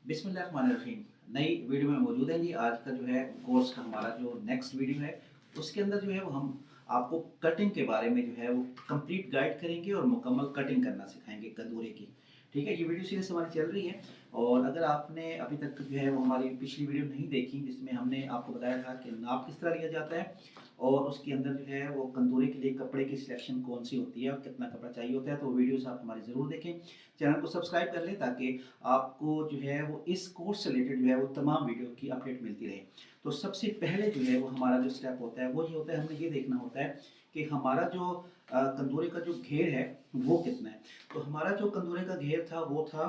बिस्मिल्लाहिर्रहमानिर्रहीम। नई वीडियो में मौजूद है जी। आज का जो है कोर्स का हमारा जो नेक्स्ट वीडियो है उसके अंदर जो है वो हम आपको कटिंग के बारे में जो है वो कंप्लीट गाइड करेंगे और मुकम्मल कटिंग करना सिखाएंगे कंदूरे की। ठीक है, ये वीडियो सीरीज हमारी चल रही है और अगर आपने अभी तक जो है वो हमारी पिछली वीडियो नहीं देखी जिसमें हमने आपको बताया था कि नाप किस तरह लिया जाता है और उसके अंदर जो है वो कंदूरे के लिए कपड़े की सिलेक्शन कौन सी होती है और कितना कपड़ा चाहिए होता है, तो वीडियोस आप हमारी ज़रूर देखें। चैनल को सब्सक्राइब कर लें ताकि आपको जो है वो इस कोर्स से रिलेटेड जो है वो तमाम वीडियो की अपडेट मिलती रहे। तो सबसे पहले जो है वो हमारा जो स्टेप होता है वो ये होता है, हमने ये देखना होता है कि हमारा जो कंदूरे का जो घेर है वो कितना है। तो हमारा जो कंदूरे का घेर था वो था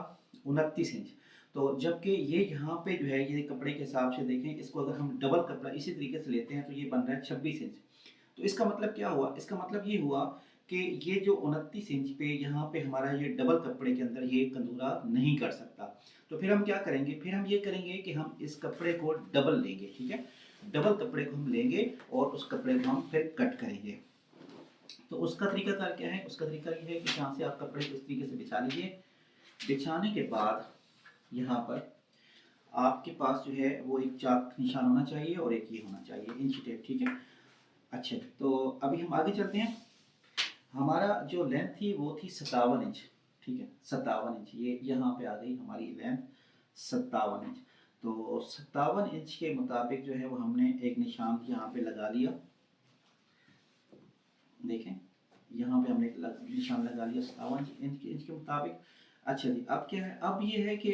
29 इंच। तो जबकि ये यहाँ पे जो है ये कपड़े के हिसाब से देखें, इसको अगर हम डबल कपड़ा इसी तरीके से लेते हैं तो ये बन रहा है 26 इंच। तो इसका मतलब क्या हुआ, इसका मतलब ये हुआ कि ये जो 29 इंच पे यहाँ पे हमारा ये डबल कपड़े के अंदर ये कंदूरा नहीं कर सकता। तो फिर हम क्या करेंगे, फिर हम ये करेंगे कि हम इस कपड़े को डबल लेंगे। ठीक है, डबल कपड़े को हम लेंगे और उस कपड़े को हम फिर कट करेंगे। तो उसका तरीकाकार क्या है, उसका तरीका ये है कि यहाँ से आप कपड़े को इस तरीके से बिछा लीजिए। बिछाने के बाद यहाँ पर आपके पास जो है वो एक चाक निशान होना चाहिए और एक ये होना चाहिए इंची टेप। ठीक है, अच्छा तो अभी हम आगे चलते हैं। हमारा जो लेंथ थी वो थी 57 इंच। ठीक है, 57 इंच ये यहाँ पे आ गई हमारी लेंथ 57 इंच। तो 57 इंच के मुताबिक जो है वो हमने एक निशान यहाँ पे लगा लिया। देखें, यहाँ पे हमने निशान लगा लिया 57 इंच के मुताबिक। अच्छा जी, अब क्या है, अब ये है कि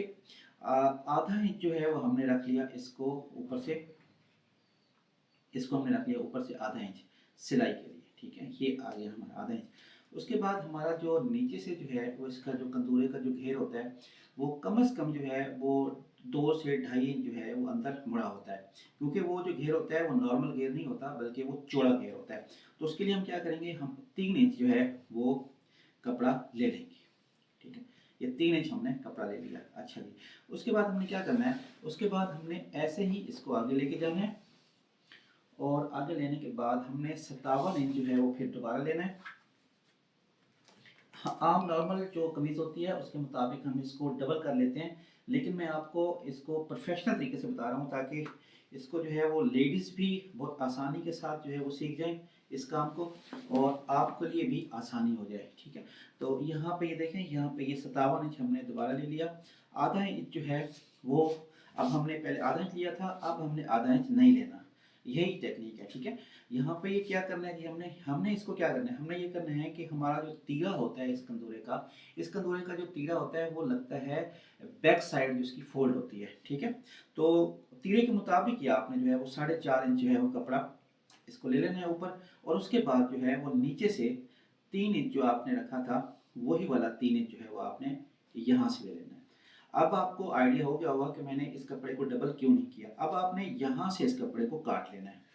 आधा इंच जो है वो हमने रख लिया इसको ऊपर से, इसको हमने रख लिया ऊपर से आधा इंच सिलाई के लिए। ठीक है, ये आ गया हमारा आधा इंच। उसके बाद हमारा जो नीचे से जो है वो इसका जो कंदूरे का जो घेर होता है वो कम से कम जो है वो 2 से 2.5 इंच जो है वो अंदर मुड़ा होता है, क्योंकि वो जो घेर होता है वो नॉर्मल घेर नहीं होता बल्कि वो चौड़ा घेर होता है। तो उसके लिए हम क्या करेंगे, हम 3 इंच जो है वो कपड़ा ले लेंगे। ठीक है, ये 3 इंच हमने कपड़ा ले लिया। अच्छा जी, उसके बाद हमने क्या करना है, उसके बाद हमने ऐसे ही इसको आगे लेके जाना है और आगे लेने के बाद हमने 57 इंच जो है वो फिर दोबारा लेना है। हाँ, आम नॉर्मल जो कमीज़ होती है उसके मुताबिक हम इसको डबल कर लेते हैं, लेकिन मैं आपको इसको प्रोफेशनल तरीके से बता रहा हूँ ताकि इसको जो है वो लेडीज़ भी बहुत आसानी के साथ जो है वो सीख जाएं इस काम को और आपके लिए भी आसानी हो जाए। ठीक है, तो यहाँ पे ये देखें, यहाँ पे ये 57 इंच हमने दोबारा ले लिया। आधा इंच जो है वो, अब हमने पहले आधा इंच लिया था, अब हमने आधा इंच नहीं लेना। यही टेक्निक है। ठीक है, यहाँ पे ये क्या करना है कि हमने हमने इसको क्या करना है, हमने ये करना है कि हमारा जो तीरा होता है इस कंदूरे का जो तीरा होता है वो लगता है बैक साइड जो इसकी फोल्ड होती है। ठीक है, तो तीरे के मुताबिक ही आपने जो है वो 4.5 इंच जो है वो कपड़ा इसको ले लेना है ऊपर, और उसके बाद जो है वो नीचे से 3 इंच जो आपने रखा था वही वाला 3 इंच जो है वो आपने यहाँ से ले लेना है। अब आपको आइडिया हो गया होगा कि मैंने इस कपड़े को डबल क्यों नहीं किया। अब आपने यहाँ से इस कपड़े को काट लेना है।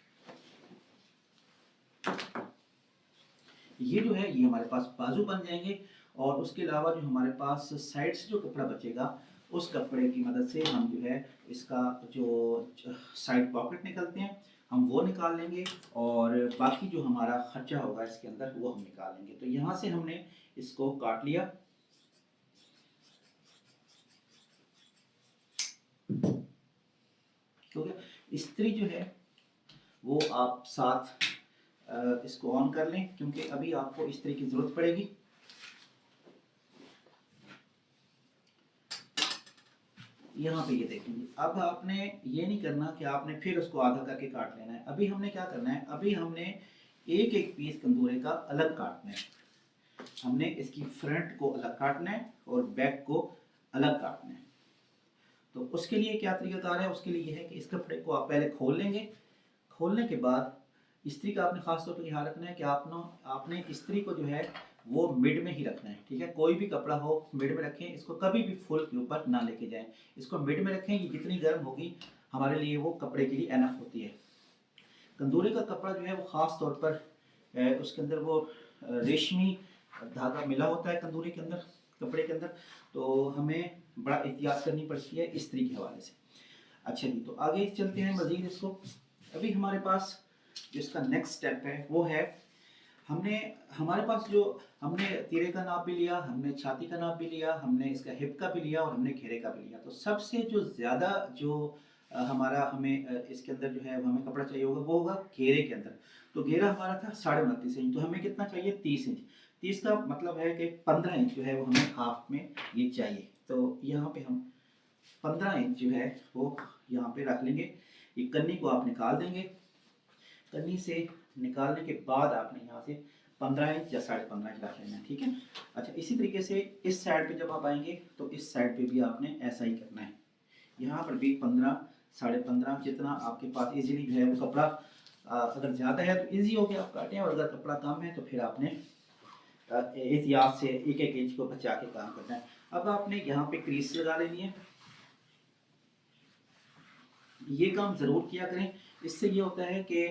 ये जो है ये हमारे पास बाजू बन जाएंगे और उसके अलावा जो हमारे पास साइड से जो कपड़ा बचेगा उस कपड़े की मदद से हम जो है इसका जो साइड पॉकेट निकलते हैं हम वो निकाल लेंगे और बाकी जो हमारा खर्चा होगा इसके अंदर वो हम निकाल लेंगे। तो यहाँ से हमने इसको काट लिया। क्योंकि इस्त्री जो है वो आप साथ इसको ऑन कर लें क्योंकि अभी आपको इस्त्री की ज़रूरत पड़ेगी। यहाँ पे ये देखेंगे, अब आपने ये नहीं करना कि आपने फिर उसको आधा करके काट लेना है। अभी हमने क्या करना है, अभी हमने एक एक पीस कंदूरे का अलग काटना है। हमने इसकी फ्रंट को अलग काटना है और बैक को अलग काटना है। तो उसके लिए क्या तरीकाकार है, उसके लिए ये है कि इस कपड़े को आप पहले खोल लेंगे। खोलने के बाद इस्त्री का आपने खास तौर पर ध्यान रखना है कि आपने इस्त्री को जो है वो मिड में ही रखना है। ठीक है, कोई भी कपड़ा हो मिड में रखें, इसको कभी भी फुल के ऊपर ना लेके जाएं, इसको मिड में रखें। ये जितनी गर्म होगी हमारे लिए वो कपड़े के लिए एनफ होती है। कंदूरे का कपड़ा जो है वो ख़ास तौर पर उसके अंदर वो रेशमी धागा मिला होता है कंदूरे के अंदर, कपड़े के अंदर, तो हमें बड़ा एहतियात करनी पड़ती है इस्त्री के हवाले से। अच्छा जी, तो आगे चलते हैं मज़ीद इसको। अभी हमारे पास जो इसका नेक्स्ट स्टेप है वो है हमने हमारे पास जो हमने तीरे का नाप भी लिया, हमने छाती का नाप भी लिया, हमने इसका हिप का भी लिया और हमने घेरे का भी लिया। तो सबसे जो ज़्यादा जो हमारा हमें इसके अंदर जो है हमें कपड़ा चाहिए होगा वो होगा घेरे के अंदर। तो घेरा हमारा था 29.5 इंच, तो हमें कितना चाहिए 30 इंच। 30 का मतलब है कि 15 इंच जो है वो हमें हाफ में ये चाहिए। तो यहाँ पे हम 15 इंच जो है वो यहाँ पे रख लेंगे। ये कन्नी को आप निकाल देंगे। कन्नी से निकालने के बाद आपने यहाँ से 15 इंच या 15.5 इंच रख लेना है, ठीक है। अच्छा, इसी तरीके से इस साइड पे जब आप आएंगे तो इस साइड पे भी आपने ऐसा ही करना है। यहाँ पर भी 15, 15.5, जितना आपके पास इजीली जो है वो कपड़ा अगर ज़्यादा है तो इजी हो गया आप काटें, और अगर कपड़ा कम है तो फिर आपने एहतियात से एक एक इंच को बचा के काम करना है। अब आपने यहाँ पे क्रीज लगा लेनी है। ये काम ज़रूर किया करें। इससे ये होता है कि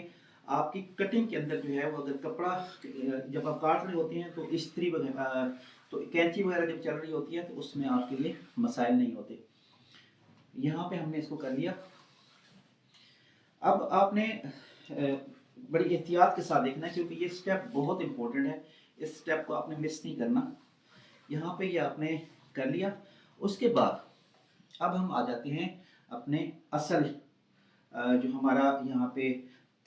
आपकी कटिंग के अंदर जो है वो अगर कपड़ा जब आप काट रहे होते हैं तो इस्त्री वगैरह तो कैंची वगैरह जब चल रही होती है तो उसमें आपके लिए मसाइल नहीं होते। यहाँ पे हमने इसको कर लिया। अब आपने बड़ी एहतियात के साथ देखना है क्योंकि ये स्टेप बहुत इंपॉर्टेंट है। इस स्टेप को आपने मिस नहीं करना। यहाँ पे ये आपने कर लिया। उसके बाद अब हम आ जाते हैं अपने असल जो हमारा यहाँ पे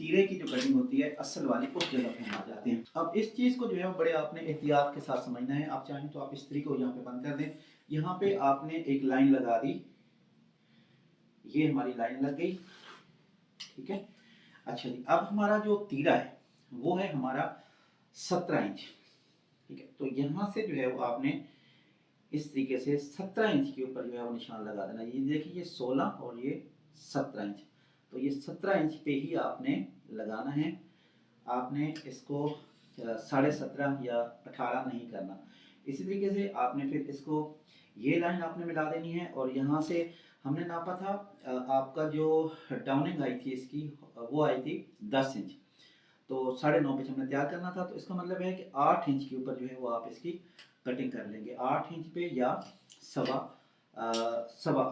तीरे की जो कटिंग होती है असल वाली, उस जगह पे हम आ जाते हैं। अब इस चीज़ को जो है वो बड़े आपने एहतियात के साथ समझना है। आप चाहें तो आप इस्त्री को यहाँ पे बंद कर दें। यहाँ पे आपने एक लाइन लगा दी, ये हमारी लाइन लग गई, ठीक है। अच्छा जी, अब हमारा जो तीरा है वो है हमारा 17 इंच, ठीक है। तो यहाँ से जो है वो आपने इस तरीके से 17 इंच के ऊपर जो है वो निशान लगा देना। ये देखिए, ये 16 और ये 17 इंच, तो ये 17 इंच पे ही आपने लगाना है। आपने इसको 17.5 या 18 नहीं करना। इसी तरीके से आपने फिर इसको ये लाइन आपने मिला देनी है। और यहाँ से हमने नापा था आपका जो डाउनिंग आई थी इसकी वो आई थी 10 इंच। तो 9.5 पे हमने तैयार करना था। तो इसका मतलब है कि 8 इंच के ऊपर जो है वो आप इसकी कटिंग कर लेंगे, 8 इंच पे या सवा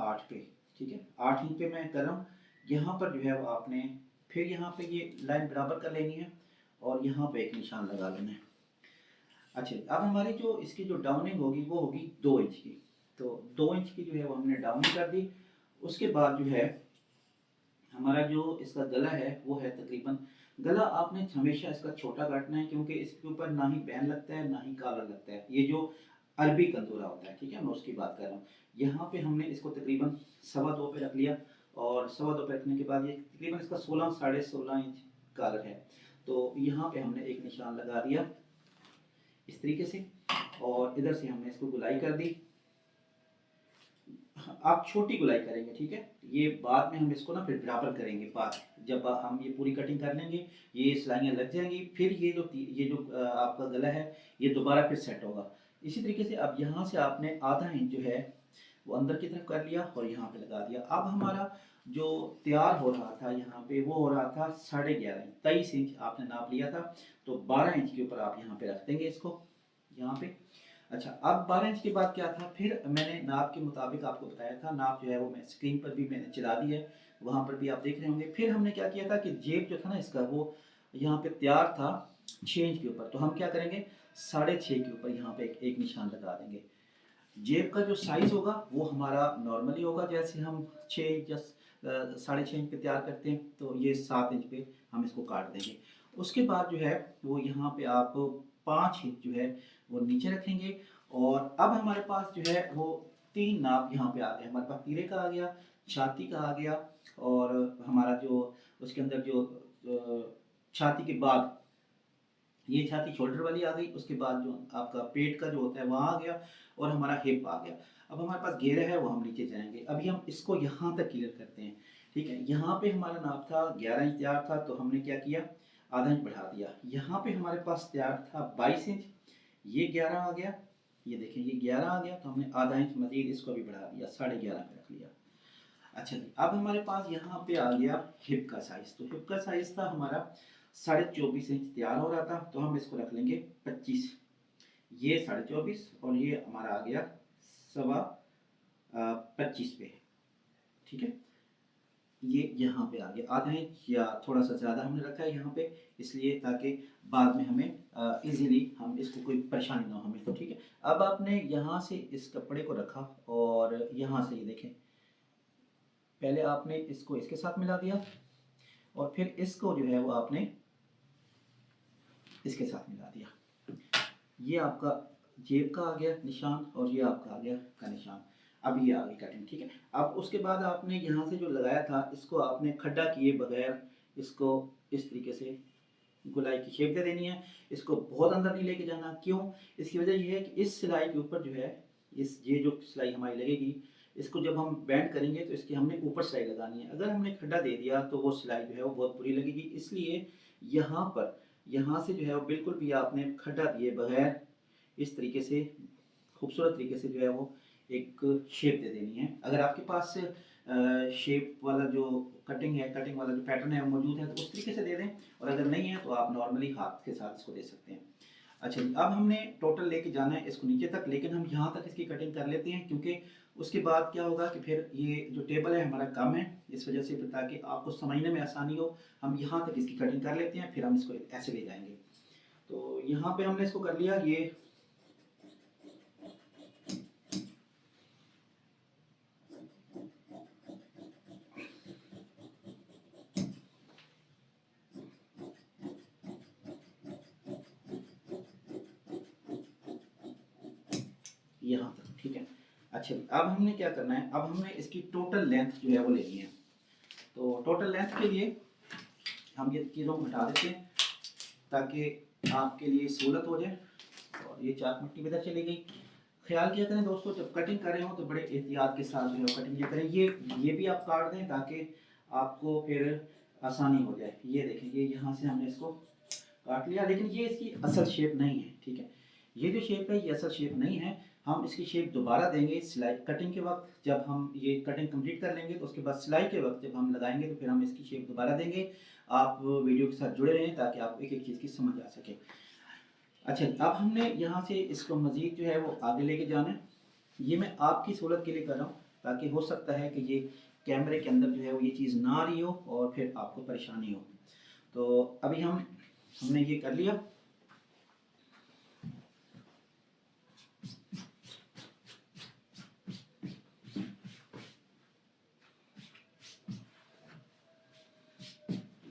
8 पे, ठीक है। 8 इंच पे मैं कर रहा हूँ। यहाँ पर जो है वो आपने फिर यहाँ पे ये लाइन बराबर कर लेनी है और यहाँ पे एक निशान लगा लेना है। अच्छा, अब हमारी जो इसकी जो डाउनिंग होगी वो होगी 2 इंच की। तो 2 इंच की जो है वो हमने डाउनिंग कर दी। उसके बाद जो है हमारा जो इसका गला है वो है तकरीबन, गला आपने हमेशा इसका छोटा काटना है क्योंकि इसके ऊपर ना ही बैन लगता है ना ही कॉलर लगता है। ये जो अरबी कंदूरा होता है, ठीक है, मैं उसकी बात कर रहा हूँ। यहाँ पे हमने इसको तकरीबन 2.25 पे रख लिया। और 2.25 पे रखने के बाद ये तकरीबन इसका 16, 16.5 इंच कॉलर है। तो यहाँ पे हमने एक निशान लगा दिया इस तरीके से, और इधर से हमने इसको गुलाई कर दी। आप छोटी गुलाई करेंगे, ठीक है। ये बाद में हम इसको ना फिर बराबर करेंगे, बाद जब हम ये पूरी कटिंग कर लेंगे ये सिलाइयाँ लग जाएंगी, फिर ये जो आपका गला है ये दोबारा फिर सेट होगा। इसी तरीके से अब यहाँ से आपने आधा इंच जो है वो अंदर की तरफ कर लिया और यहाँ पे लगा दिया। अब हमारा जो तैयार हो रहा था यहाँ पे वो हो रहा था 11.5 इंच, 23 इंच आपने नाप लिया था। तो 12 इंच के ऊपर आप यहाँ पे रख देंगे इसको, यहाँ पे। अच्छा, अब 12 इंच के बाद क्या था, फिर मैंने नाप के मुताबिक आपको बताया था। नाप जो है वो मैं स्क्रीन पर भी मैंने चला दी है, वहाँ पर भी आप देख रहे होंगे। फिर हमने क्या किया था कि जेब जो था ना इसका वो यहाँ पे तैयार था 6 इंच के ऊपर। तो हम क्या करेंगे, 6.5 के ऊपर यहाँ पे एक निशान लगा देंगे। जेब का जो साइज होगा वो हमारा नॉर्मली होगा, जैसे हम 6 इंच या 6.5 इंच पे तैयार करते हैं, तो ये 7 इंच पे हम इसको काट देंगे। उसके बाद जो है वो यहाँ पे आप 5 इंच जो है वो नीचे रखेंगे। और अब हमारे पास जो है वो 3 नाप यहाँ पे आ गए। हमारे पास तीरे का आ गया, छाती का आ गया, और हमारा जो उसके अंदर जो छाती के बाद ये छाती शोल्डर वाली आ गई। उसके बाद जो आपका पेट का जो होता है वहाँ आ गया, और हमारा हिप आ गया। अब हमारे पास घेरा है वो हम नीचे जाएंगे। अभी हम इसको यहाँ तक क्लियर करते हैं, ठीक है। यहाँ पे हमारा नाप था 11 इंच तैयार था, तो हमने क्या किया, आधा इंच बढ़ा दिया। यहाँ पे हमारे पास तैयार था 22 इंच, ये 11 आ गया। ये देखें, ये 11 आ गया, तो हमने आधा इंच मजीद इसको भी बढ़ा दिया, 11.5 पे रख लिया। अच्छा जी, अब हमारे पास यहाँ पे आ गया हिप का साइज। तो हिप का साइज था हमारा 24.5 इंच तैयार हो रहा था, तो हम इसको रख लेंगे 25। ये 24.5 और ये हमारा आ गया 25 पे, ठीक है। ये यहाँ पे आ गया आधा इंच या थोड़ा सा ज़्यादा हमने रखा है यहाँ पे, इसलिए ताकि बाद में हमें इजीली हम इसको कोई परेशानी ना हो हमें। तो ठीक है, अब आपने यहाँ से इस कपड़े को रखा और यहाँ से ये देखें, पहले आपने इसको इसके साथ मिला दिया और फिर इसको जो है वो आपने इसके साथ मिला दिया। ये आपका जेब का आ गया निशान और ये आपका आ गया का निशान। अब ये आ गई कटिंग, ठीक है। अब उसके बाद आपने यहाँ से जो लगाया था इसको आपने खड्डा किए बगैर इसको इस तरीके से गोलाई की शेप दे देनी है। इसको बहुत अंदर नहीं लेके जाना। क्यों? इसकी वजह ये है कि इस सिलाई के ऊपर जो है इस ये जो सिलाई हमारी लगेगी, इसको जब हम बैंड करेंगे तो इसकी हमने ऊपर सिलाई लगानी है। अगर हमने खड्डा दे दिया तो वो सिलाई जो है वो बहुत बुरी लगेगी। इसलिए यहाँ पर यहाँ से जो है वो बिल्कुल भी आपने खड्डा दिए बगैर इस तरीके से खूबसूरत तरीके से जो है वो एक शेप दे देनी है। अगर आपके पास शेप वाला जो कटिंग है, कटिंग वाला जो पैटर्न है वो मौजूद है तो उस तरीके से दे दें, और अगर नहीं है तो आप नॉर्मली हाथ के साथ इसको दे सकते हैं। अच्छा जी, अब हमने टोटल लेके जाना है इसको नीचे तक, लेकिन हम यहाँ तक इसकी कटिंग कर लेते हैं क्योंकि उसके बाद क्या होगा कि फिर ये जो टेबल है हमारा कम है, इस वजह से फिर ताकि आपको समझने में आसानी हो हम यहाँ तक इसकी कटिंग कर लेते हैं, फिर हम इसको ऐसे ले जाएंगे। तो यहाँ पे हमने इसको कर लिया। ये यहाँ तक, ठीक है। अच्छा, अब हमने क्या करना है, अब हमने इसकी टोटल लेंथ जो है वो लेनी है। तो टोटल लेंथ के लिए हम ये चीज़ों को हटा देते हैं ताकि आपके लिए सहूलत हो जाए। और ये चाक मिट्टी भी इधर चली गई। ख्याल किया करें दोस्तों, जब कटिंग कर रहे हो तो बड़े एहतियात के साथ जो है कटिंग किया करें। ये भी आप काट दें ताकि आपको फिर आसानी हो जाए। ये देखें, ये यहाँ से हमने इसको काट लिया, लेकिन ये इसकी असल शेप नहीं है, ठीक है। ये जो शेप है ये असल शेप नहीं है। हम इसकी शेप दोबारा देंगे सिलाई कटिंग के वक्त। जब हम ये कटिंग कंप्लीट कर लेंगे तो उसके बाद सिलाई के वक्त जब हम लगाएंगे तो फिर हम इसकी शेप दोबारा देंगे। आप वीडियो के साथ जुड़े रहें ताकि आपको एक एक चीज़ की समझ आ सके। अच्छा, अब हमने यहाँ से इसको मज़ीद जो है वो आगे लेके जाना है। ये मैं आपकी सहूलत के लिए कर रहा हूँ ताकि हो सकता है कि ये कैमरे के अंदर जो है वो ये चीज़ ना आ रही हो और फिर आपको परेशानी हो। तो अभी हमने ये कर लिया।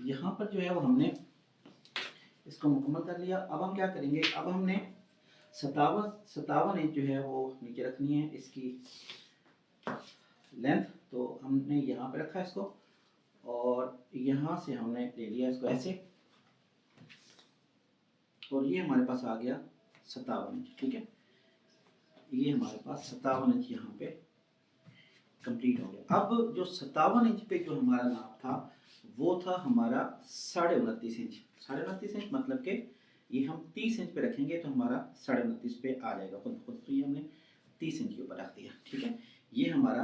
यहाँ पर जो है वो हमने इसको मुकम्मल कर लिया। अब हम क्या करेंगे, अब हमने 57 इंच जो है वो नीचे रखनी है इसकी लेंथ। तो हमने यहाँ पे रखा इसको और यहाँ से हमने ले लिया इसको ऐसे, और ये हमारे पास आ गया 57 इंच, ठीक है। ये हमारे पास 57 इंच यहाँ पे कंप्लीट हो गया। अब जो 57 इंच पे जो हमारा नाप था वो था हमारा 29.5 इंच। 29.5 इंच मतलब कि ये हम 30 इंच पे रखेंगे तो हमारा 29.5 पे आ जाएगा खुद खुद। तो ये हमने 30 इंच के ऊपर रख दिया, ठीक है। ये हमारा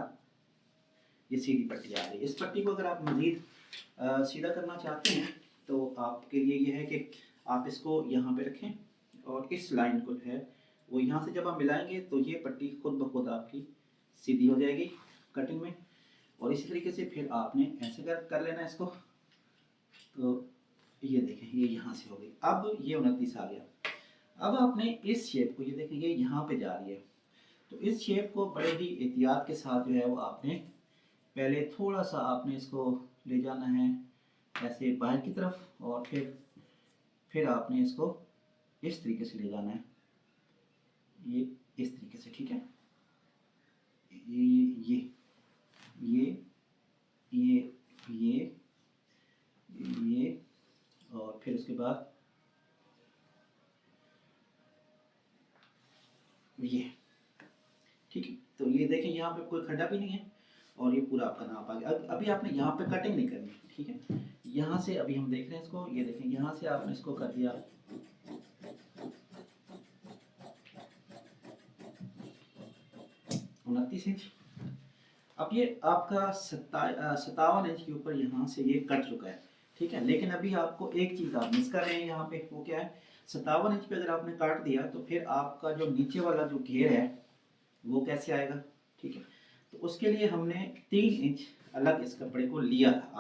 ये सीधी पट्टी आ गई। इस पट्टी को अगर आप मज़ीद सीधा करना चाहते हैं तो आपके लिए ये है कि आप इसको यहाँ पे रखें और इस लाइन को जो है वो यहाँ से जब आप मिलाएंगे तो ये पट्टी खुद ब खुद आपकी सीधी हो जाएगी कटिंग में। और इसी तरीके से फिर आपने ऐसे कर लेना इसको। तो ये देखें, ये यहाँ से हो गई। अब ये 29 आ गया। अब आपने इस शेप को, ये देखें ये यहाँ पे जा रही है, तो इस शेप को बड़े ही एहतियात के साथ जो है वो आपने पहले थोड़ा सा आपने इसको ले जाना है ऐसे बाहर की तरफ, और फिर आपने इसको इस तरीके से ले जाना है, ये इस तरीके से, ठीक है। ये ये ये ये और फिर उसके बाद ये, ठीक है। तो ये देखें यहाँ पे कोई खड्डा भी नहीं है और ये पूरा आपका नाप आ गया। अब अभी आपने यहाँ पे कटिंग नहीं करनी, ठीक है। यहाँ से अभी हम देख रहे हैं इसको, ये देखें यहाँ से आपने इसको कर दिया 29 इंच। अब ये आपका 57 इंच के ऊपर यहाँ से ये कट चुका है, ठीक है। लेकिन अभी आपको एक चीज़ आप मिस कर रहे हैं यहाँ पे, वो क्या है, 57 इंच पे अगर आपने काट दिया तो फिर आपका जो नीचे वाला जो घेर है वो कैसे आएगा, ठीक है। तो उसके लिए हमने 3 इंच अलग इस कपड़े को लिया था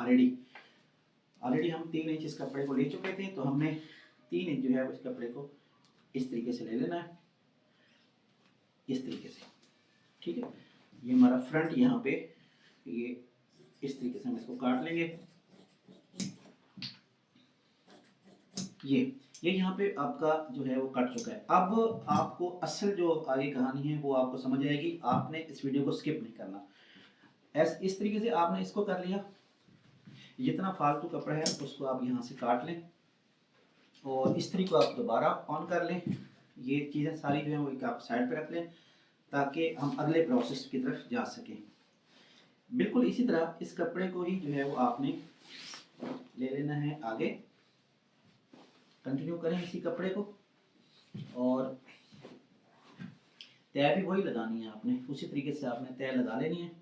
ऑलरेडी हम 3 इंच इस कपड़े को ले चुके थे, तो हमने 3 इंच जो है उस कपड़े को इस तरीके से ले लेना है, इस तरीके से, ठीक है। ये हमारा फ्रंट यहाँ पे, ये इस तरीके से हम इसको काट लेंगे। ये यहाँ पे आपका जो है वो कट चुका है। अब आपको असल जो आगे कहानी है वो आपको समझ आएगी, आपने इस वीडियो को स्किप नहीं करना। इस तरीके से आपने इसको कर लिया, जितना फालतू कपड़ा है उसको आप यहाँ से काट लें और इस्त्री को आप दोबारा ऑन कर लें। ये चीज़ें सारी जो है वो एक आप साइड पे रख लें ताकि हम अगले प्रोसेस की तरफ जा सकें। बिल्कुल इसी तरह इस कपड़े को ही जो है वो आपने ले लेना है आगे, कंटिन्यू करें इसी कपड़े को, और तय भी वही लगानी है आपने, उसी तरीके से आपने तय लगा लेनी है।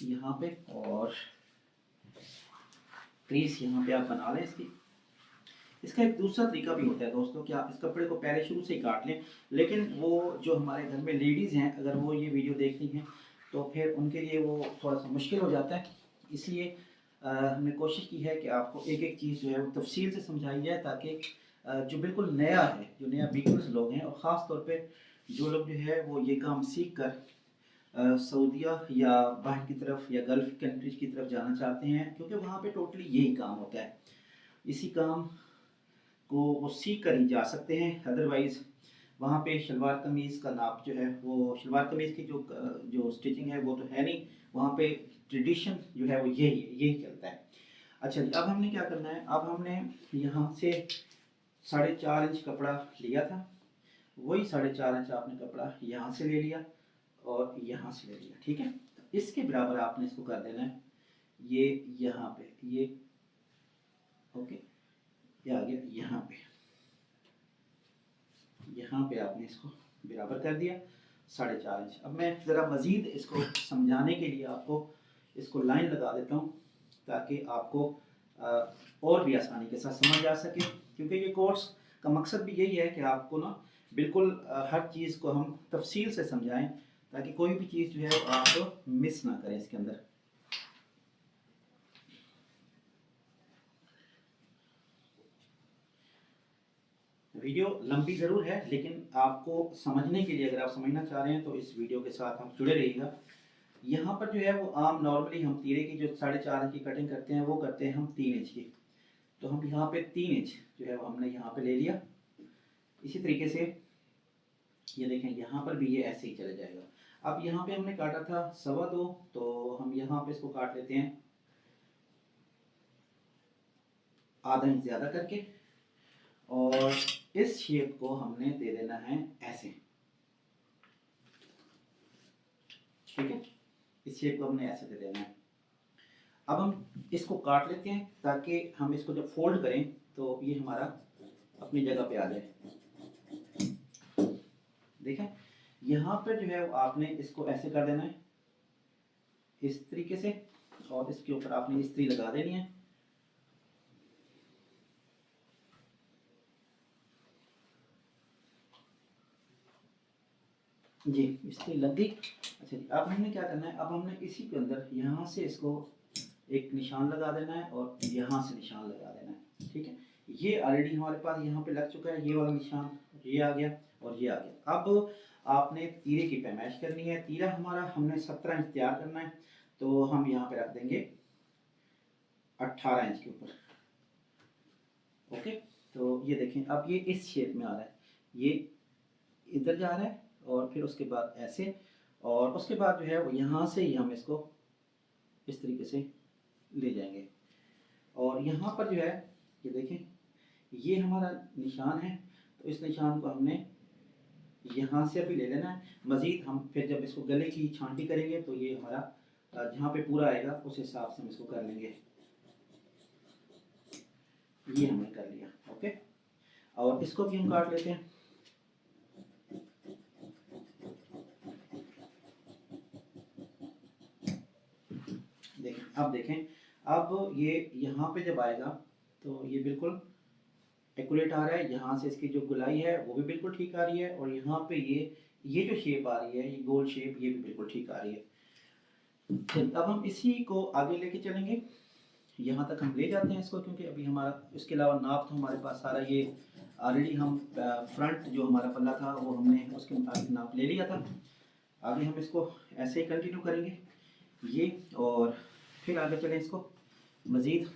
यहाँ पे और क्रीज यहाँ पे आप बना लें इसकी। इसका एक दूसरा तरीका भी होता है दोस्तों कि आप इस कपड़े को पहले शुरू से ही काट लें, लेकिन वो जो हमारे घर में लेडीज़ हैं अगर वो ये वीडियो देखती हैं तो फिर उनके लिए वो थोड़ा सा मुश्किल हो जाता है। इसलिए हमने कोशिश की है कि आपको एक एक चीज़ जो है वो तफसील से समझाई जाए ताकि जो बिल्कुल नया है, जो नया बिगनर्स लोग हैं, और ख़ास तौर पे जो लोग जो है वो ये काम सीख कर सऊदीया या बाहर की तरफ या गल्फ़ कंट्रीज की तरफ जाना चाहते हैं, क्योंकि वहाँ पे टोटली यही काम होता है। इसी काम को वो सीख कर ही जा सकते हैं, अदरवाइज़ वहाँ पे शलवार कमीज़ का नाप जो है वो शलवार कमीज़ की जो स्टिचिंग है वो तो है नहीं, वहाँ पे ट्रेडिशन जो है वो यही चलता है। अच्छा जी, अब हमने क्या करना है, अब हमने यहाँ से 4.5 इंच कपड़ा लिया था, वही 4.5 इंच आपने कपड़ा यहाँ से ले लिया और यहाँ से ले लिया, ठीक है। तो इसके बराबर आपने इसको कर देना है, ये यहाँ पे, ये ओके, ये आ गया यहाँ पे आपने इसको बराबर कर दिया 4.5 इंच। अब मैं ज़रा मज़ीद इसको समझाने के लिए आपको इसको लाइन लगा देता हूँ ताकि आपको और भी आसानी के साथ समझ आ सके, क्योंकि ये कोर्स का मकसद भी यही है कि आपको ना बिल्कुल हर चीज़ को हम तफसील से समझाएं ताकि कोई भी चीज़ जो है आप मिस ना करें इसके अंदर। वीडियो लंबी ज़रूर है, लेकिन आपको समझने के लिए, अगर आप समझना चाह रहे हैं तो इस वीडियो के साथ हम जुड़े रहिएगा। यहाँ पर जो है वो आम नॉर्मली हम तीरे की जो 4.5 इंच की कटिंग करते हैं वो करते हैं हम 3 इंच की, तो हम यहाँ पे 3 इंच जो है वो हमने यहाँ पे ले लिया। इसी तरीके से ये देखें यहाँ पर भी ये ऐसे ही चले जाएगा। अब यहाँ पे हमने काटा था 2.25, तो हम यहाँ पे इसको काट लेते हैं आधा इंच ज़्यादा करके, और इस शेप को हमने दे देना है ऐसे, ठीक है। इस शेप को हमने ऐसे दे देना है। अब हम इसको काट लेते हैं ताकि हम इसको जब फोल्ड करें तो ये हमारा अपनी जगह पे आ जाए। देखें यहाँ पर जो है आपने इसको ऐसे कर देना है इस तरीके से, और इसके ऊपर आपने इस्त्री लगा देनी है। जी इस्त्री लग गई। अच्छा जी, अब हमने क्या करना है, अब हमने इसी के अंदर यहाँ से इसको एक निशान लगा देना है और यहाँ से निशान लगा देना है, ठीक है। ये ऑलरेडी हमारे पास यहाँ पे लग चुका है, ये वाला निशान, ये आ गया और ये आ गया। अब आपने तीरे की पैमाइश करनी है। तीरा हमारा हमने 17 इंच तैयार करना है, तो हम यहाँ पे रख देंगे 18 इंच के ऊपर, ओके। तो ये देखें अब ये इस शेप में आ रहा है, ये इधर जा रहा है और फिर उसके बाद ऐसे, और उसके बाद जो है वो यहाँ से ही हम इसको इस तरीके से ले जाएंगे, और यहाँ पर जो है ये देखें ये हमारा निशान है, तो इस निशान को हमने यहाँ से अभी ले लेना है। मज़ीद हम फिर जब इसको गले की छांटी करेंगे तो ये हमारा जहाँ पे पूरा आएगा उस हिसाब से हम इसको कर लेंगे। ये हमने कर लिया, ओके। और इसको भी हम काट लेते हैं। देखें अब देखें अब ये यहाँ पे जब आएगा तो ये बिल्कुल एक्यूरेट आ रहा है, यहाँ से इसकी जो गुलाई है वो भी बिल्कुल ठीक आ रही है, और यहाँ पे ये जो शेप आ रही है, ये गोल शेप, ये भी बिल्कुल ठीक आ रही है। चलिए अब हम इसी को आगे लेके चलेंगे, यहाँ तक हम ले जाते हैं इसको, क्योंकि अभी हमारा इसके अलावा नाप तो हमारे पास सारा ये ऑलरेडी हम फ्रंट जो हमारा पल्ला था वो हमने उसके मुताबिक नाप ले लिया था। आगे हम इसको ऐसे ही कंटिन्यू करेंगे ये, और फिर आगे चलें इसको मज़ीद।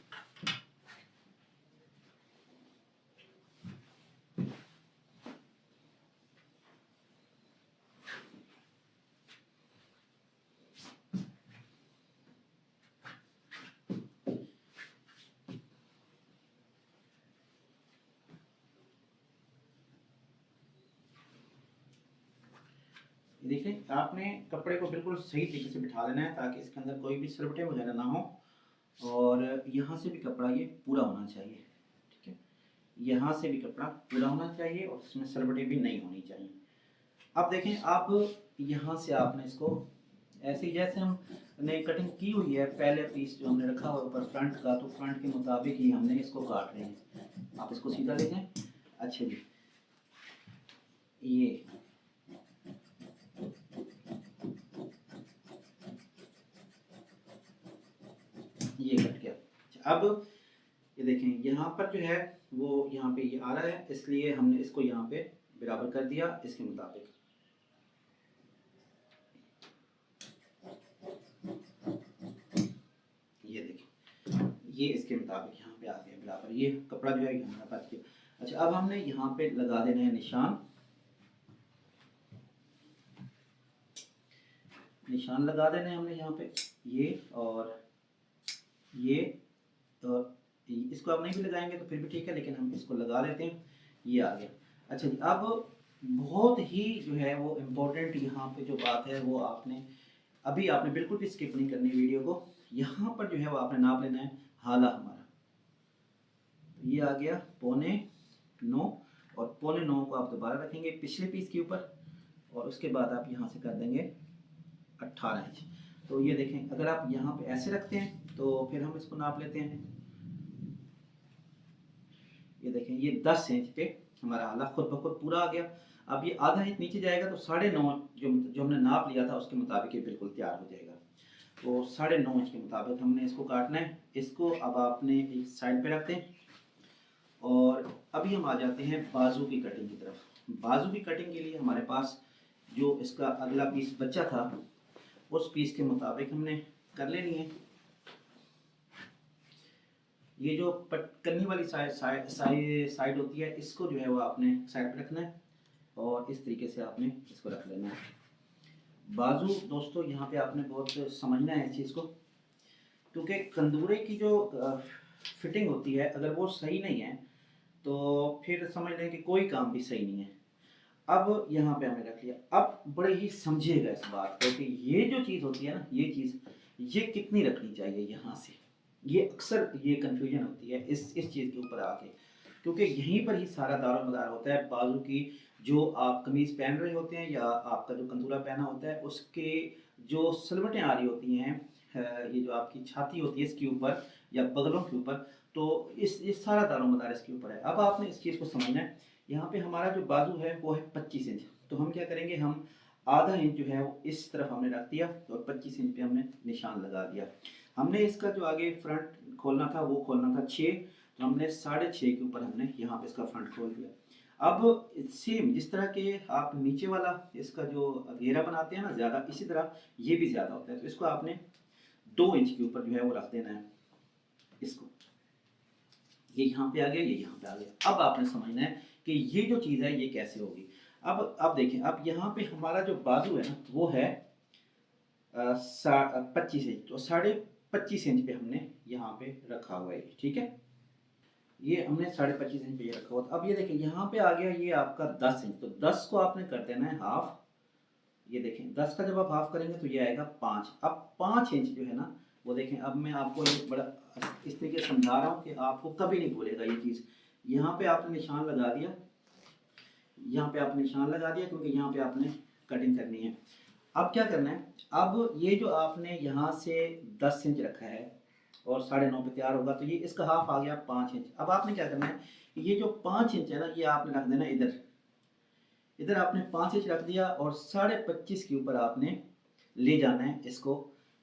देखिए आपने कपड़े को बिल्कुल सही तरीके से बिठा लेना है ताकि इसके अंदर कोई भी सरवटें वगैरह ना हो, और यहाँ से भी कपड़ा ये पूरा होना चाहिए, ठीक है, यहाँ से भी कपड़ा पूरा होना चाहिए और इसमें सरवटें भी नहीं होनी चाहिए। अब देखें, अब यहाँ से आपने इसको ऐसे ही जैसे हमने कटिंग की हुई है, पहले पीस जो हमने रखा हुआ ऊपर फ्रंट का, तो फ्रंट के मुताबिक ही हमने इसको काट रहे हैं। आप इसको सीधा देखें। अच्छा जी, ये कट गया। अब ये देखें, यहाँ पर जो है वो यहाँ पे ये आ रहा है, इसलिए हमने इसको यहाँ पे बराबर कर दिया इसके मुताबिक। ये देखें, ये इसके मुताबिक यहाँ पे आ गया बराबर, ये कपड़ा जो है हमारा बच गया। अच्छा, अब हमने यहाँ पे लगा देना है निशान। निशान लगा देने हैं हमने यहाँ पे, ये और ये, और इसको आप नहीं भी लगाएंगे तो फिर भी ठीक है, लेकिन हम इसको लगा लेते हैं। ये आ गया। अच्छा जी, अब बहुत ही जो है वो इम्पोर्टेंट यहाँ पे जो बात है वो आपने बिल्कुल भी स्किप नहीं करनी वीडियो को। यहाँ पर जो है वो आपने नाप लेना है हाला हमारा, तो ये आ गया 8.25, और 8.25 को आप दोबारा रखेंगे पिछले पीस के ऊपर, और उसके बाद आप यहाँ से कर देंगे 18 इंच। तो ये देखें, अगर आप यहाँ पे ऐसे रखते हैं तो फिर हम इसको नाप लेते हैं। ये देखें, ये 10 इंच पे हमारा हाला खुद ब खुद पूरा आ गया। अब ये आधा इंच नीचे जाएगा तो 9.5 जो हमने नाप लिया था उसके मुताबिक ये बिल्कुल तैयार हो जाएगा। तो 9.5 इंच के मुताबिक हमने इसको काटना है। इसको अब आपने एक साइड पे रखते हैं, और अभी हम आ जाते हैं बाजू की कटिंग की तरफ। बाजू की कटिंग के लिए हमारे पास जो इसका अगला पीस बचा था उस पीस के मुताबिक हमने कर लेनी है। ये जो कन्नी वाली साइड होती है, इसको जो है वो आपने साइड पे रखना है, और इस तरीके से आपने इसको रख लेना है। बाजू दोस्तों यहाँ पे आपने बहुत समझना है इस चीज़ को, क्योंकि कंदूरे की जो फिटिंग होती है अगर वो सही नहीं है तो फिर समझ लें कि कोई काम भी सही नहीं है। अब यहाँ पे हमने रख लिया। अब बड़े ही समझिएगा इस बात को कि ये जो चीज़ होती है ना, ये चीज़ ये कितनी रखनी चाहिए यहाँ से। ये अक्सर ये कन्फ्यूजन होती है इस चीज़ के ऊपर आके, क्योंकि यहीं पर ही सारा दारोमदार होता है। बाजू की जो आप कमीज़ पहन रहे होते हैं या आपका जो कंदूरा पहना होता है उसके जो सलवटें आ रही होती हैं, ये जो आपकी छाती होती है इसके ऊपर या बगलों के ऊपर, तो इस सारा दारोमदार इसके ऊपर है। अब आपने इस चीज़ को समझना है। यहाँ पे हमारा जो बाजू है वो है 25 इंच, तो हम क्या करेंगे, हम आधा इंच जो है वो इस तरफ हमने रख दिया और 25 इंच पे हमने निशान लगा दिया। हमने इसका जो आगे फ्रंट खोलना था वो खोलना था 6, तो हमने 6.5 के ऊपर हमने यहाँ पे इसका फ्रंट खोल दिया। अब सेम जिस तरह के आप नीचे वाला इसका जो घेरा बनाते हैं ना ज़्यादा, इसी तरह ये भी ज़्यादा होता है, तो इसको आपने 2 इंच के ऊपर जो है वो रख देना है इसको। ये यहाँ पे आ गया, ये यहाँ पे आ गया। अब आपने समझना है कि ये जो चीज़ है ये कैसे होगी। अब देखें, अब यहाँ पे हमारा जो बाजू है ना वो है 25 इंच, तो 25.5 इंच पे हमने यहाँ पे रखा हुआ है, ठीक है। ये हमने 25.5 इंच पे रखा हुआ था। अब ये देखें, यहाँ पे आ गया ये आपका 10 इंच, तो 10 को आपने कर देना है हाफ। ये देखें, 10 का जब आप हाफ करेंगे तो ये आएगा 5। अब 5 इंच जो है ना वो देखें, अब मैं आपको एक बड़ा इस तरीके से समझा रहा हूँ कि आपको कभी नहीं भूलेगा ये चीज़। यहाँ पे आपने निशान लगा दिया, यहाँ पे आपने निशान लगा दिया, क्योंकि यहाँ पे आपने कटिंग करनी है। अब क्या करना है, अब ये जो आपने यहाँ से 10 इंच रखा है और 9.5 पे तैयार होगा, तो ये इसका हाफ आ गया 5 इंच। अब आपने क्या करना है, ये जो 5 इंच है ना, ये आपने रख देना इधर, इधर आपने 5 इंच रख दिया और 25.5 के ऊपर आपने ले जाना है इसको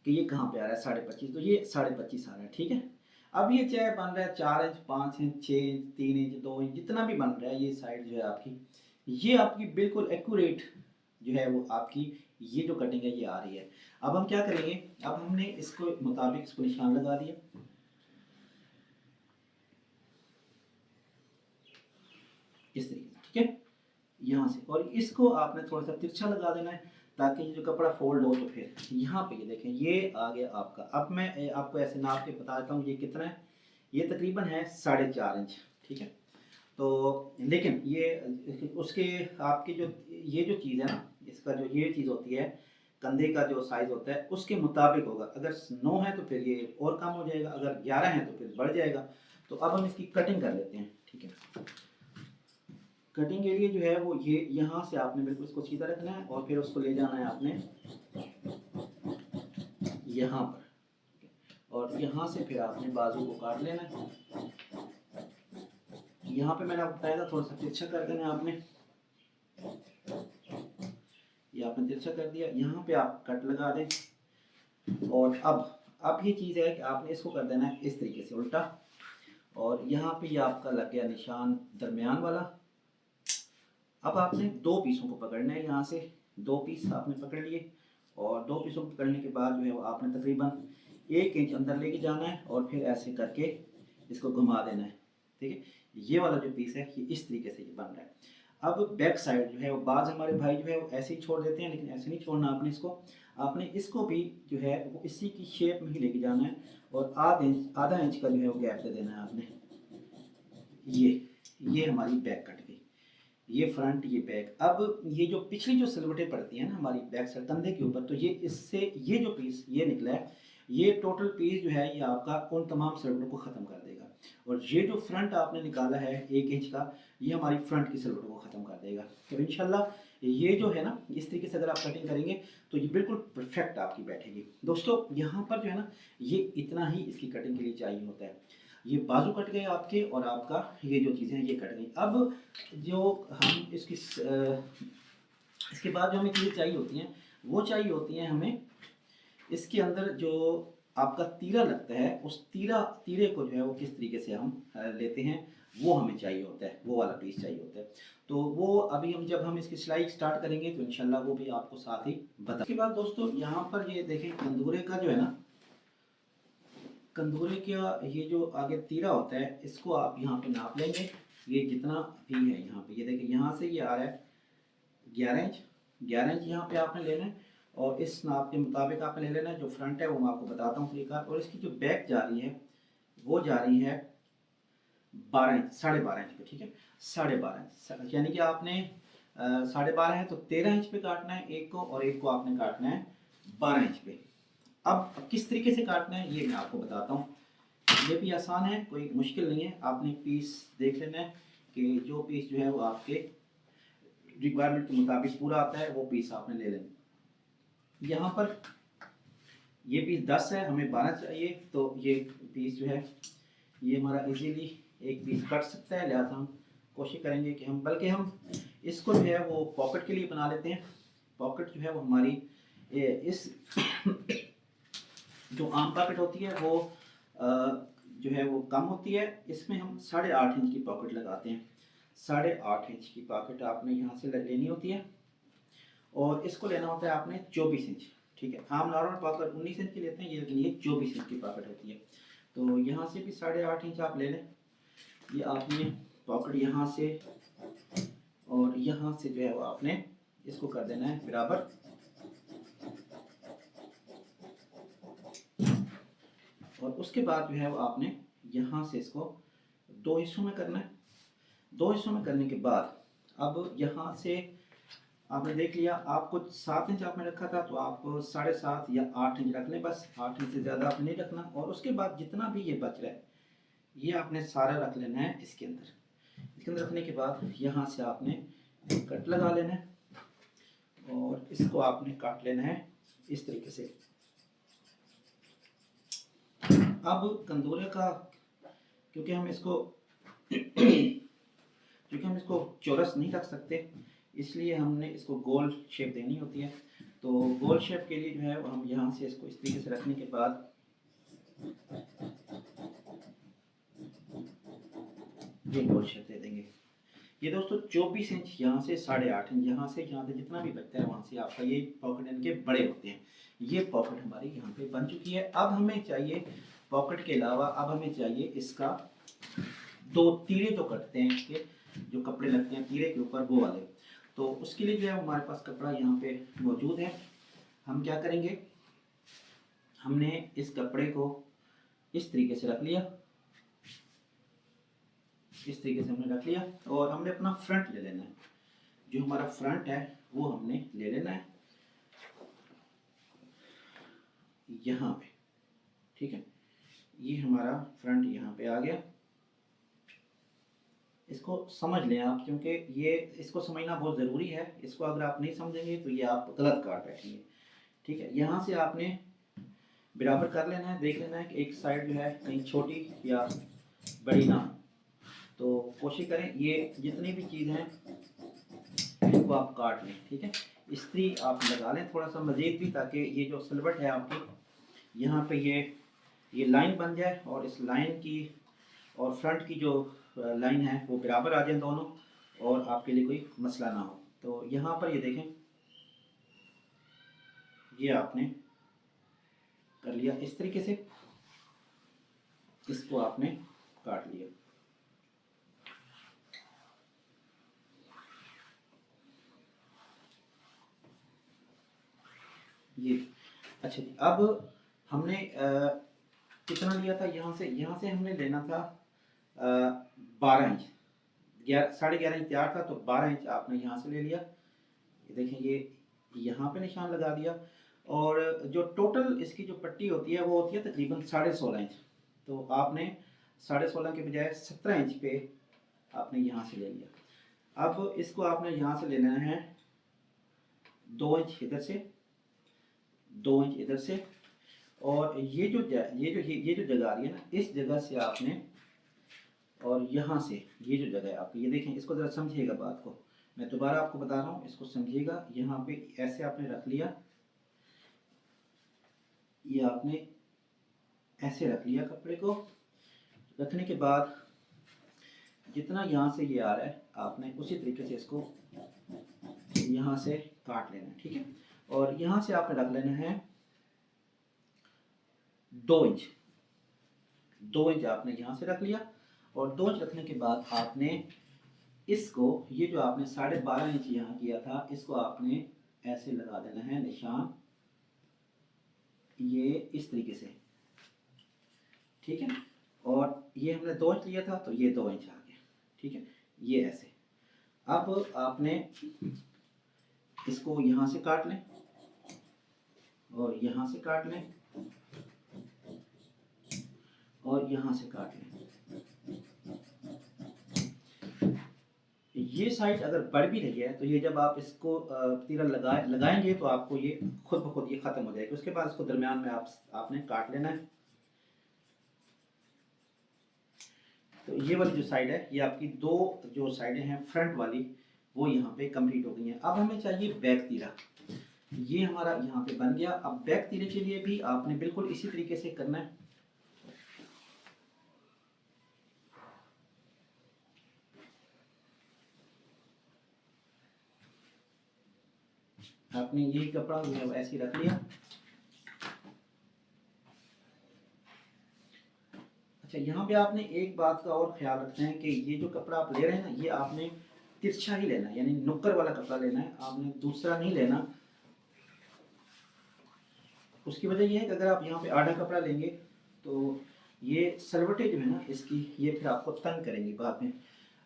कि ये कहाँ पे आ रहा है 25.5, तो ये 25.5 आ रहा है, ठीक है। अब ये चाहे बन रहा है 4 inch, 5 inch, 6 inch, 3 inch, 2 inch, जितना भी बन रहा है, ये साइड जो है आपकी, ये आपकी बिल्कुल एक्यूरेट जो है वो आपकी ये जो कटिंग है ये आ रही है। अब हम क्या करेंगे, अब हमने इसको मुताबिक इसको निशान लगा दिया, इस तरीके से, ठीक है, यहाँ से, और इसको आपने थोड़ा सा तिरछा लगा देना है ताकि ये जो कपड़ा फोल्ड हो। तो फिर यहाँ पे ये देखें, ये आ गया आपका। अब मैं आपको ऐसे नाप के बता देता हूँ ये कितना है, ये तकरीबन है 4.5 इंच, ठीक है। तो लेकिन ये उसके आपकी जो ये जो चीज़ है ना, इसका जो ये चीज़ होती है, कंधे का जो साइज़ होता है उसके मुताबिक होगा। अगर 9 है तो फिर ये और कम हो जाएगा, अगर 11 है तो फिर बढ़ जाएगा। तो अब हम इसकी कटिंग कर लेते हैं, ठीक है। कटिंग के लिए जो है वो ये यहाँ से आपने बिल्कुल इसको सीधा रखना है और फिर उसको ले जाना है आपने यहाँ पर, और यहाँ से फिर आपने बाजू को काट लेना है। यहाँ पे मैंने आपको बताया था थोड़ा सा तिरछा कर देना है आपने, ये आपने तिरछा कर दिया, यहाँ पे आप कट लगा दें। और अब ये चीज़ है कि आपने इसको कर देना है इस तरीके से उल्टा, और यहाँ पे ये आपका लग गया निशान दरमियान वाला। अब आपने 2 पीसों को पकड़ना है, यहाँ से 2 पीस आपने पकड़ लिए, और 2 पीसों को पकड़ने के बाद जो है वो आपने तकरीबन 1 इंच अंदर लेके जाना है और फिर ऐसे करके इसको घुमा देना है, ठीक है। ये वाला जो पीस है ये इस तरीके से ये बन रहा है। अब बैक साइड जो है वो बाज़ हमारे भाई जो है वो ऐसे ही छोड़ देते हैं, लेकिन ऐसे नहीं छोड़ना आपने इसको भी जो है वो इसी की शेप में ही लेके जाना है, और आधा इंच का जो है वो गैप दे देना है आपने। ये हमारी बैक कट गई, ये फ्रंट, ये बैक। अब ये जो पिछली जो सिलवटें पड़ती हैं ना हमारी बैक साइड कंधे के ऊपर, तो ये इससे ये जो पीस ये निकला है, ये टोटल पीस जो है ये आपका उन तमाम सिलवटों को ख़त्म कर देगा। और ये जो फ्रंट आपने निकाला है 1 इंच का, ये हमारी फ्रंट की सिलवटों को ख़त्म कर देगा। तो इंशाल्लाह ये जो है ना, इस तरीके से अगर आप कटिंग करेंगे तो ये बिल्कुल परफेक्ट आपकी बैठेगी। दोस्तों यहाँ पर जो है ना, ये इतना ही इसकी कटिंग के लिए चाहिए होता है। ये बाजू कट गए आपके, और आपका ये जो चीज़ें हैं ये कट गई। अब जो हम इसके बाद जो हमें चीज़ें चाहिए होती हैं, वो चाहिए होती हैं हमें इसके अंदर जो आपका तीरा लगता है, उस तीरे को जो है वो किस तरीके से हम लेते हैं, वो हमें चाहिए होता है, वो वाला पीस चाहिए होता है। तो वो अभी जब हम इसकी सिलाई स्टार्ट करेंगे तो इंशाल्लाह वो भी आपको साथ ही बता। उसके बाद दोस्तों यहाँ पर ये देखें, कंदूरे का जो है ना, कंदूरे का ये जो आगे तीरा होता है, इसको आप यहाँ पे नाप लेंगे। ये जितना भी है यहाँ पे, ये देखिए यहाँ से ये आ रहा है 11 इंच, 11 इंच यहाँ पे आपने लेना है, और इस नाप के मुताबिक आपने ले लेना है। जो फ्रंट है वो मैं आपको बताता हूँ तरीका, और इसकी जो बैक जा रही है वो जा रही है 12 इंच, 12.5 इंच पे, ठीक है, 12.5 इंच, यानी कि आपने 12.5 है तो 13 इंच पे काटना है एक को, और एक को आपने काटना है 12 इंच पे। अब किस तरीके से काटना है ये मैं आपको बताता हूँ। ये भी आसान है, कोई मुश्किल नहीं है। आपने पीस देख लेना है कि जो पीस जो है वो आपके रिक्वायरमेंट के मुताबिक पूरा आता है, वो पीस आपने ले लेना। यहाँ पर ये पीस 10 है, हमें 12 चाहिए, तो ये पीस जो है ये हमारा इजीली एक पीस कट सकता है। लिहाजा हम कोशिश करेंगे कि बल्कि हम इसको जो है वो पॉकेट के लिए बना लेते हैं। पॉकेट जो है वो हमारी इस जो आम पॉकेट होती है वो जो है वो कम होती है, इसमें हम 8.5 इंच की पॉकेट लगाते हैं। 8.5 इंच की पॉकेट आपने यहाँ से लेनी होती है, और इसको लेना होता है आपने 24 इंच, ठीक है। आम नॉर्मल पॉकेट 19 इंच की लेते हैं, लेकिन ये 24 इंच की पॉकेट होती है। तो यहाँ से भी 8.5 इंच आप ले लें। ये आपने पॉकेट यहाँ से और यहाँ से जो है वो आपने इसको कर देना है बराबर, और उसके बाद जो है वो आपने यहाँ से इसको 2 हिस्सों में करना है। 2 हिस्सों में करने के बाद अब यहाँ से आपने देख लिया, आपको 7 इंच आपने रखा था, तो आप 7.5 या 8 इंच रख लें, बस 8 इंच से ज़्यादा आपने नहीं रखना। और उसके बाद जितना भी ये बच रहा है ये आपने सारा रख लेना है इसके अंदर। इसके अंदर रखने के बाद यहाँ से आपने कट लगा लेना है, और इसको आपने काट लेना है इस तरीके से। अब कंदूरे का, क्योंकि हम इसको चौरस नहीं रख सकते, इसलिए हमने इसको गोल शेप देनी होती है। तो गोल शेप के लिए जो है हम यहाँ से इसको इस तरीके से रखने के बाद ये गोल शेप दे देंगे। ये दोस्तों 24 इंच यहाँ से 8.5 इंच, यहाँ से जितना भी बचता है वहाँ से आपका ये पॉकेट इनके बड़े होते हैं। ये पॉकेट हमारी यहाँ पे बन चुकी है। अब हमें चाहिए पॉकेट के अलावा, अब हमें चाहिए इसका 2 तीरे जो कटते हैं, इसके जो कपड़े लगते हैं तीरे के ऊपर वो वाले। तो उसके लिए जो है हमारे पास कपड़ा यहाँ पे मौजूद है। हम क्या करेंगे, हमने इस कपड़े को इस तरीके से रख लिया, इस तरीके से हमने रख लिया, और हमने अपना फ्रंट ले लेना है। जो हमारा फ्रंट है वो हमने ले लेना है यहाँ पे, ठीक है। ये हमारा फ्रंट यहाँ पे आ गया। इसको समझ लें आप, क्योंकि ये इसको समझना बहुत ज़रूरी है। इसको अगर आप नहीं समझेंगे तो ये आप गलत काट बैठेंगे, ठीक है। यहाँ से आपने बराबर कर लेना है, देख लेना है कि एक साइड जो है कहीं छोटी या बड़ी ना हो। तो कोशिश करें ये जितनी भी चीज़ हैं इनको आप काट लें, ठीक है। इस्त्री आप लगा लें थोड़ा सा मज़ीद भी, ताकि ये जो सिलवट है आपकी यहाँ पे ये लाइन बन जाए, और इस लाइन की और फ्रंट की जो लाइन है वो बराबर आ जाए दोनों, और आपके लिए कोई मसला ना हो। तो यहाँ पर ये देखें, ये आपने कर लिया इस तरीके से, इसको आपने काट लिया। ये अच्छा जी। अब हमने कितना लिया था, यहाँ से हमने लेना था 12 इंच, 11.5 इंच तैयार था, तो 12 इंच आपने यहाँ से ले लिया। ये देखें, ये यहाँ पे निशान लगा दिया, और जो टोटल इसकी जो पट्टी होती है वो होती है तकरीबन 16.5 इंच। तो आपने 16.5 के बजाय 17 इंच पे आपने यहाँ से ले लिया। अब इसको आपने यहाँ से ले लेना है 2 इंच इधर से, 2 इंच इधर से, और ये जो जगह आ रही है ना, इस जगह से आपने, और यहाँ से ये जो जगह है आपकी, ये देखें, इसको ज़रा समझिएगा बात को, मैं दोबारा आपको बता रहा हूँ, इसको समझिएगा। यहाँ पे ऐसे आपने रख लिया, ये आपने ऐसे रख लिया कपड़े को। रखने के बाद जितना यहाँ से ये आ रहा है आपने उसी तरीके से इसको यहाँ से काट लेना है, ठीक है। और यहाँ से आपने रख लेना है 2 इंच, 2 इंच आपने यहाँ से रख लिया। और 2 इंच रखने के बाद आपने इसको, ये जो आपने 12.5 इंच यहाँ किया था, इसको आपने ऐसे लगा देना है निशान, ये इस तरीके से, ठीक है। और ये हमने 2 इंच लिया था, तो ये 2 इंच आ गया, ठीक है। ये ऐसे। अब आपने इसको यहाँ से काट लें, और यहाँ से काट लें, और यहाँ से काट लें। ये साइड अगर बढ़ भी रही है, तो ये जब आप इसको तीरा लगाएंगे तो आपको ये खुद ब खुद ये ख़त्म हो जाएगी। उसके बाद इसको दरमियान में आपने काट लेना है। तो ये वाली जो साइड है, ये आपकी 2 जो साइडें हैं फ्रंट वाली, वो यहाँ पे कंप्लीट हो गई हैं। अब हमें चाहिए बैक तीरा। ये हमारा यहाँ पे बन गया। अब बैक तीरे के लिए भी आपने बिल्कुल इसी तरीके से करना है। आपने यही कपड़ा जो है ऐसे ही रख लिया। अच्छा, यहाँ पे आपने एक बात का और ख्याल रखना है कि ये जो कपड़ा आप ले रहे हैं ना, ये आपने तिरछा ही लेना है, यानी नुक्कर वाला कपड़ा लेना है, आपने दूसरा नहीं लेना। उसकी वजह ये है कि अगर आप यहाँ पे आधा कपड़ा लेंगे तो ये सलवटें जो है ना इसकी, ये फिर आपको तंग करेंगी बाद में।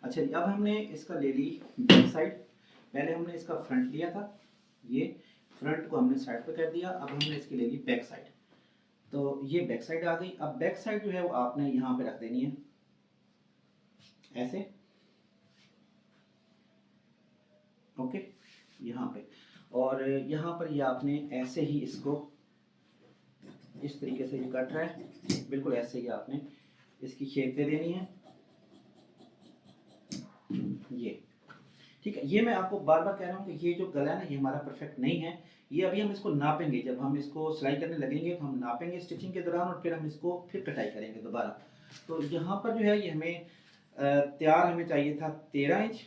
अच्छा जी, अब हमने इसका ले ली बैक साइड। पहले हमने इसका फ्रंट लिया था, ये फ्रंट को हमने साइड पे कर दिया। अब हमने इसकी ले ली बैक साइड। तो ये बैक साइड आ गई। अब बैक साइड जो है वो आपने यहाँ पे रख देनी है ऐसे, ओके, यहाँ पे। और यहाँ पर ये आपने ऐसे ही इसको इस तरीके से ये कट रहा है, बिल्कुल ऐसे ही आपने इसकी शेप दे देनी है। ये ठीक है, ये मैं आपको बार बार कह रहा हूँ कि ये जो गला है ना, ये हमारा परफेक्ट नहीं है। ये अभी हम इसको नापेंगे, जब हम इसको सिलाई करने लगेंगे तो हम नापेंगे स्टिचिंग के दौरान, और फिर हम इसको फिर कटाई करेंगे दोबारा। तो यहाँ पर जो है ये हमें तैयार हमें चाहिए था 13 इंच,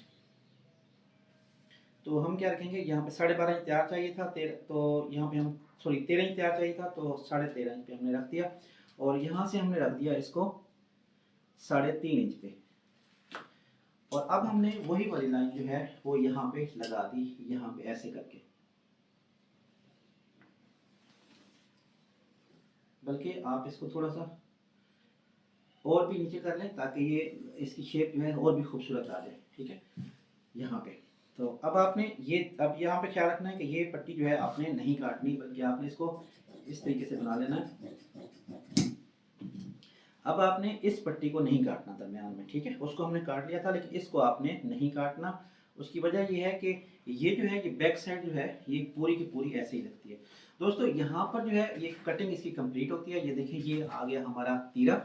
तो हम क्या रखेंगे यहाँ पे 12.5 इंच तैयार चाहिए था, तो यहाँ पे हम सॉरी 13 इंच तैयार चाहिए था, तो 13.5 इंच पे हमने रख दिया, और यहाँ से हमने रख दिया इसको 3.5 इंच पे। और अब हमने वही वाली लाइन जो है वो यहाँ पे लगा दी, यहाँ पे ऐसे करके, बल्कि आप इसको थोड़ा सा और भी नीचे कर लें ताकि ये इसकी शेप जो है और भी खूबसूरत आ जाए। ठीक है, यहाँ पे तो अब आपने ये, अब यहाँ पे ख्याल रखना है कि ये पट्टी जो है आपने नहीं काटनी, बल्कि आपने इसको इस तरीके से बना लेना है। अब आपने इस पट्टी को नहीं काटना दरमियान में, ठीक है, उसको हमने काट लिया था, लेकिन इसको आपने नहीं काटना। उसकी वजह ये है कि ये जो है ये बैक साइड जो है ये पूरी की पूरी ऐसे ही लगती है। दोस्तों यहाँ पर जो है ये कटिंग इसकी कंप्लीट होती है। ये देखिए ये आ गया हमारा तीरा,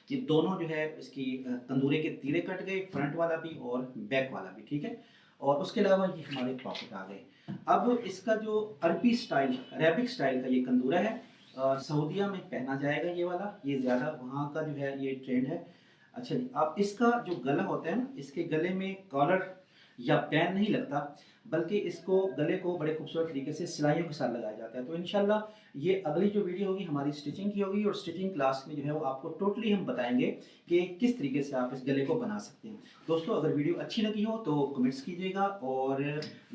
ये दोनों जो है इसकी तंदूरे के तीरे कट गए, फ्रंट वाला भी और बैक वाला भी। ठीक है, और उसके अलावा ये हमारे पॉकेट आ गए। अब इसका जो अरबी स्टाइल, अरेबिक स्टाइल का ये कंदूरा है, सऊदीया में पहना जाएगा ये वाला, ये ज़्यादा वहाँ का जो है ये ट्रेंड है। अच्छा जी, अब इसका जो गला होता है ना, इसके गले में कॉलर या पैन नहीं लगता, बल्कि इसको गले को बड़े खूबसूरत तरीके से सिलाइयों के साथ लगाया जाता है। तो इंशाल्लाह ये अगली जो वीडियो होगी हमारी स्टिचिंग की होगी, और स्टिचिंग क्लास में जो है वो आपको टोटली हम बताएंगे कि किस तरीके से आप इस गले को बना सकते हैं। दोस्तों अगर वीडियो अच्छी लगी हो तो कमेंट्स कीजिएगा, और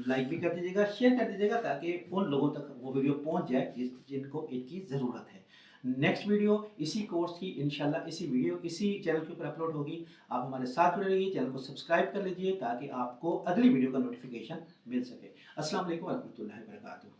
लाइक भी कर दीजिएगा, शेयर कर दीजिएगा, ताकि उन लोगों तक वो वीडियो पहुंच जाए जिनको इसकी ज़रूरत है। नेक्स्ट वीडियो इसी कोर्स की इंशाल्लाह इसी चैनल के ऊपर अपलोड होगी। आप हमारे साथ जुड़े रहिए, चैनल को सब्सक्राइब कर लीजिए ताकि आपको अगली वीडियो का नोटिफिकेशन मिल सके। अस्सलाम वालेकुम व रहमतुल्लाहि व बरकातुहू।